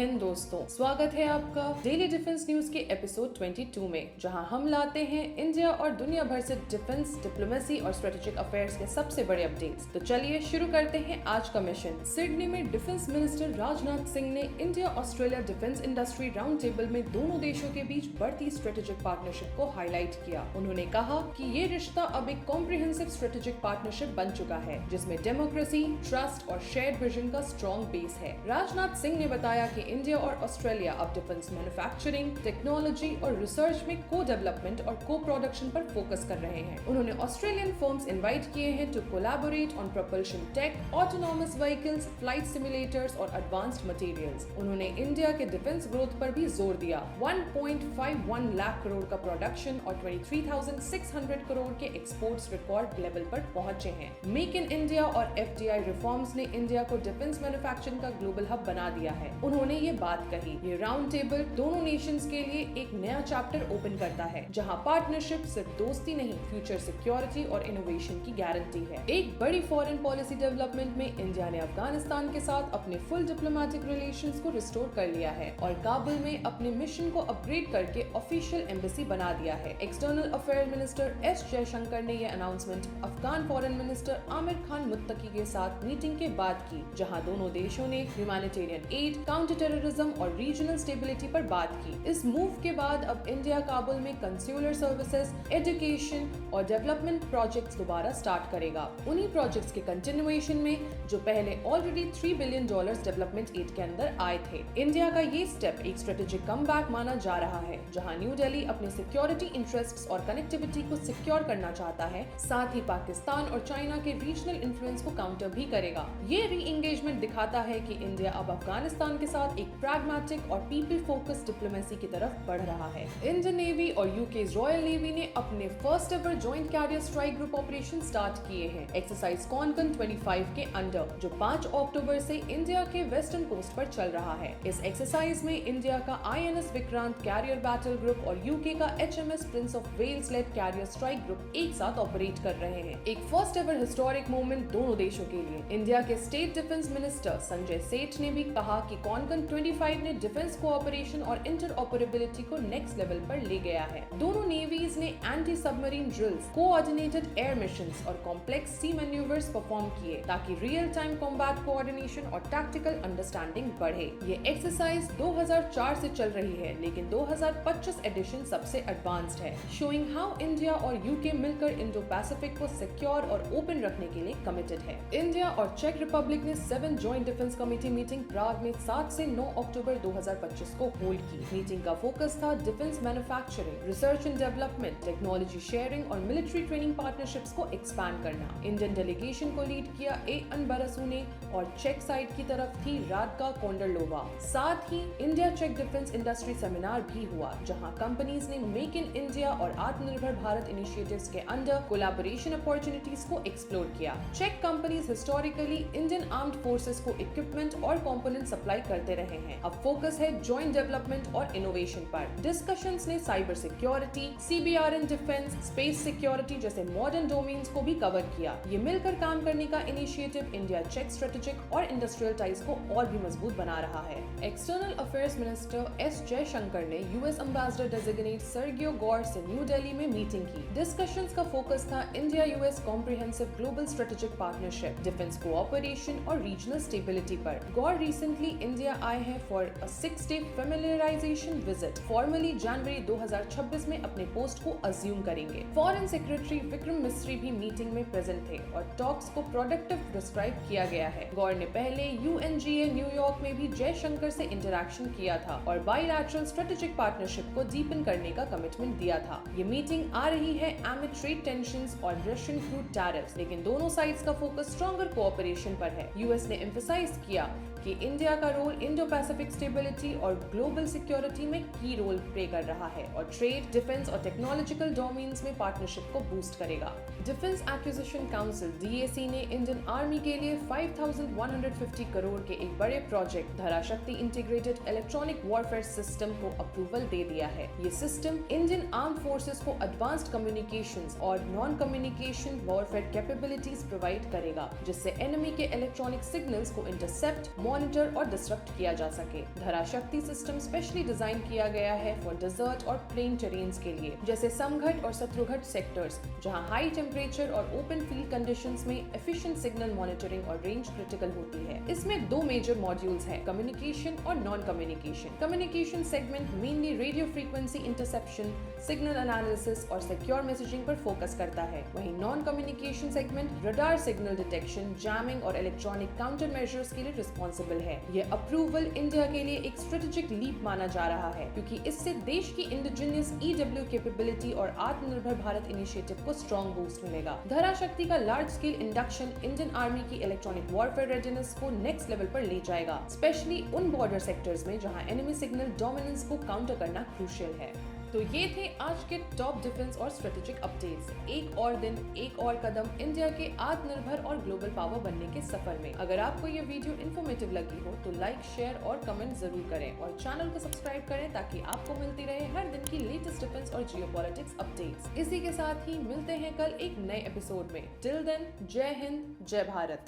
हिंद दोस्तों, स्वागत है आपका डेली डिफेंस न्यूज के एपिसोड 22 में, जहां हम लाते हैं इंडिया और दुनिया भर से डिफेंस, डिप्लोमेसी और स्ट्रेटेजिक अफेयर्स के सबसे बड़े अपडेट्स। तो चलिए शुरू करते हैं आज का मिशन। सिडनी में डिफेंस मिनिस्टर राजनाथ सिंह ने India Australia defence industry round table में दोनों देशों के बीच बढ़ती स्ट्रेटेजिक पार्टनरशिप को हाईलाइट किया। उन्होंने कहा कि ये रिश्ता अब एक कॉम्प्रिहेंसिव स्ट्रेटेजिक पार्टनरशिप बन चुका है, जिसमें डेमोक्रेसी, ट्रस्ट और शेयर्ड विजन का स्ट्रॉन्ग बेस है। राजनाथ सिंह ने बताया कि इंडिया और ऑस्ट्रेलिया अब डिफेंस मैन्युफैक्चरिंग, टेक्नोलॉजी और रिसर्च में को डेवलपमेंट और को प्रोडक्शन पर फोकस कर रहे हैं। उन्होंने ऑस्ट्रेलियन फर्म्स इनवाइट किए हैं to collaborate on propulsion tech, autonomous vehicles, flight simulators और एडवांस्ड मटेरियल्स। उन्होंने इंडिया के डिफेंस ग्रोथ पर भी जोर दिया। 1.51 लाख करोड़ का प्रोडक्शन और 23,600 करोड़ के एक्सपोर्ट्स रिकॉर्ड लेवल पर पहुंचे हैं। मेक इन इंडिया और FDI रिफॉर्म्स ने इंडिया को डिफेंस मैन्युफैक्चरिंग का ग्लोबल हब बना दिया है। उन्होंने ये बात कही। ये राउंड टेबल दोनों नेशंस के लिए एक नया चैप्टर ओपन करता है, जहां पार्टनरशिप सिर्फ दोस्ती नहीं, फ्यूचर सिक्योरिटी और इनोवेशन की गारंटी है। एक बड़ी फॉरेन पॉलिसी डेवलपमेंट में इंडिया ने अफगानिस्तान के साथ अपने फुल डिप्लोमेटिक रिलेशंस को रिस्टोर कर लिया है और काबुल में अपने मिशन को अपग्रेड करके ऑफिशियल एम्बेसी बना दिया है। External affair minister S Jaishankar ने यह announcement Afghan foreign minister Amir Khan Muttaqi के साथ मीटिंग के बाद की, जहां दोनों देशों ने ह्यूमैनिटेरियन एड, काउंटर टेररिज्म और रीजनल स्टेबिलिटी पर बात की। इस मूव के बाद अब इंडिया काबुल में कंस्यूलर सर्विसेज, एजुकेशन और डेवलपमेंट प्रोजेक्ट्स दोबारा स्टार्ट करेगा। उन्हीं प्रोजेक्ट्स के कंटिन्यूएशन में जो पहले ऑलरेडी $3 बिलियन डेवलपमेंट एड के अंदर आए थे। इंडिया का ये स्टेप एक स्ट्रेटेजिक कमबैक माना जा रहा है, जहां न्यू दिल्ली अपने सिक्योरिटी इंटरेस्ट्स और कनेक्टिविटी को सिक्योर करना चाहता है, साथ ही पाकिस्तान और चाइना के रीजनल इन्फ्लुएंस को काउंटर भी करेगा। ये री एंगेजमेंट दिखाता है कि इंडिया अब अफगानिस्तान के साथ एक प्रैग्मेटिक और पीपल फोकस्ड डिप्लोमेसी की तरफ बढ़ रहा है। इंडियन नेवी और यूके रॉयल नेवी ने अपने first ever joint career strike group operation start किए हैं, एक्सरसाइज कॉनकन 25 के अंडर, जो 5 अक्टूबर से इंडिया के वेस्टर्न कोस्ट पर चल रहा है। इस एक्सरसाइज में इंडिया का INS Vikrant carrier battle group और यूके का HMS Prince of Wales led carrier strike group एक साथ ऑपरेट कर रहे हैं। एक फर्स्ट एवर हिस्टोरिक मोमेंट दोनों देशों के लिए। इंडिया के state defence minister Sanjay Seth ने भी कहा कि कॉनकन 25 ने डिफेंस कोऑपरेशन और इंटरऑपरेबिलिटी को नेक्स्ट लेवल पर ले गया है। दोनों नेवीज ने anti submarine drills, coordinated air missions और कॉम्प्लेक्स सी मैन्यूवर्स परफॉर्म किए, ताकि रियल टाइम कॉम्बैट कोऑर्डिनेशन और टैक्टिकल अंडरस्टैंडिंग बढ़े। ये एक्सरसाइज 2004 से चल रही है, लेकिन 2025 एडिशन सबसे एडवांस्ड है, शोइंग हाउ इंडिया और यूके मिलकर इंडो पैसिफिक को सिक्योर और ओपन रखने के लिए कमिटेड है। इंडिया और चेक रिपब्लिक ने 7 जॉइंट डिफेंस कमेटी मीटिंग प्राग में 7 से 9 अक्टूबर 2025 को होल्ड की। मीटिंग का फोकस था defence manufacturing, research and development, technology sharing और मिलिट्री ट्रेनिंग पार्टनरशिप्स को एक्सपैंड करना। इंडियन डेलीगेशन को लीड किया A. अनबरसू ने और चेक साइड की तरफ थी राडका कोंडरलोवा। साथ ही इंडिया चेक डिफेंस इंडस्ट्री सेमिनार भी हुआ, जहां कंपनीज ने मेक इन इंडिया और आत्मनिर्भर भारत इनिशिएटिव्स के अंडर कोलैबोरेशन अपॉर्चुनिटीज को एक्सप्लोर किया। चेक companies historically Indian armed forces को इक्विपमेंट और कंपोनेंट सप्लाई करते रहे हैं। अब फोकस है जॉइंट डेवलपमेंट और इनोवेशन पर। डिस्कशंस ने cyber security, CBRN defence, space security जैसे मॉडर्न डोमेन्स को भी कवर किया। ये मिलकर काम करने का इनिशिएटिव इंडिया चेक स्ट्रेटेजिक और इंडस्ट्रियल टाइज को और भी मजबूत बना रहा है। External affairs minister S Jaishankar ने US एम्बेसडर डेजिग्नेट सर्गियो गौर से न्यू दिल्ली में मीटिंग की। डिस्कशंस का फोकस था India US comprehensive global strategic partnership, defence cooperation और रीजनल स्टेबिलिटी पर। गौर रिसेंटली इंडिया आए हैं for a 6-day familiarisation visit. Formally जनवरी 2026 में अपने पोस्ट को अज्यूम करेंगे। फॉरेन सेक्रेटरी विक्रम मिस्री भी मीटिंग में प्रेजेंट थे और टॉक्स को प्रोडक्टिव डिस्क्राइब किया गया है। गौर ने पहले UNGA न्यूयॉर्क में भी जयशंकर से इंटरैक्शन किया था और बायलैटरल स्ट्रेटेजिक पार्टनरशिप को डीपन करने का कमिटमेंट दिया था। ये मीटिंग आ रही है एमिड ट्रेड टेंशंस और रशियन क्रूड टैरिफ्स, लेकिन दोनों साइड्स का फोकस स्ट्रॉन्गर कोऑपरेशन पर है। US ने एम्फसाइज किया कि इंडिया का रोल इंडो पैसिफिक स्टेबिलिटी और ग्लोबल सिक्योरिटी में की रोल प्ले कर रहा है और ट्रेड, डिफेंस और टेक्नोलॉजिकल डोमेन्स में पार्टनरशिप को बूस्ट करेगा। डिफेंस एक्विजिशन काउंसिल DAC ने इंडियन आर्मी के लिए 5,150 करोड़ के एक बड़े project Dharashakti integrated electronic warfare system को अप्रूवल दे दिया है। ये सिस्टम इंडियन आर्म फोर्सेस को एडवांस्ड कम्युनिकेशंस और non communication warfare capabilities provide करेगा, जिससे एनिमी के इलेक्ट्रॉनिक सिग्नल्स को इंटरसेप्ट, मॉनिटर और डिस्ट्रक्ट किया जा सके। धरा शक्ति सिस्टम स्पेशली डिजाइन किया गया है फॉर डिजर्ट और प्लेन टेरेन्स के लिए, जैसे समघट और शत्रुघट सेक्टर्स, जहां हाई टेम्परेचर और ओपन फील्ड कंडीशंस में एफिशिएंट सिग्नल मॉनिटरिंग और रेंज क्रिटिकल होती है। इसमें दो मेजर मॉड्यूल्स हैं, कम्युनिकेशन और non communication. Communication segment mainly radio frequency interception, signal analysis और सिक्योर मैसेजिंग पर फोकस करता है। वहीं non communication segment radar signal detection, jamming और इलेक्ट्रॉनिक काउंटर मेजर्स के लिए रिस्पॉन्सिबल है। यह अप्रूवल इंडिया के लिए एक स्ट्रेटेजिक लीप माना जा रहा है, क्योंकि इससे देश की इंडिजिनियस EW कैपेबिलिटी और आत्मनिर्भर भारत इनिशिएटिव को स्ट्रॉन्ग बूस्ट मिलेगा। धरा शक्ति का large scale induction Indian army की इलेक्ट्रॉनिक वॉरफेयर रेडीनेस को नेक्स्ट लेवल पर ले जाएगा, स्पेशली उन बॉर्डर सेक्टर्स में जहां एनिमी सिग्नल डोमिनेंस को काउंटर करना क्रूशियल है। तो ये थे आज के टॉप डिफेंस और स्ट्रेटेजिक अपडेट्स। एक और दिन, एक और कदम इंडिया के आत्मनिर्भर और ग्लोबल पावर बनने के सफर में। अगर आपको ये वीडियो इन्फॉर्मेटिव लगी हो तो लाइक, शेयर और कमेंट जरूर करें और चैनल को सब्सक्राइब करें ताकि आपको मिलती रहे हर दिन की लेटेस्ट डिफेंस और जियोपॉलिटिक्स अपडेट्स। इसी के साथ ही मिलते हैं कल एक नए एपिसोड में। टिल देन, जय हिंद, जय भारत।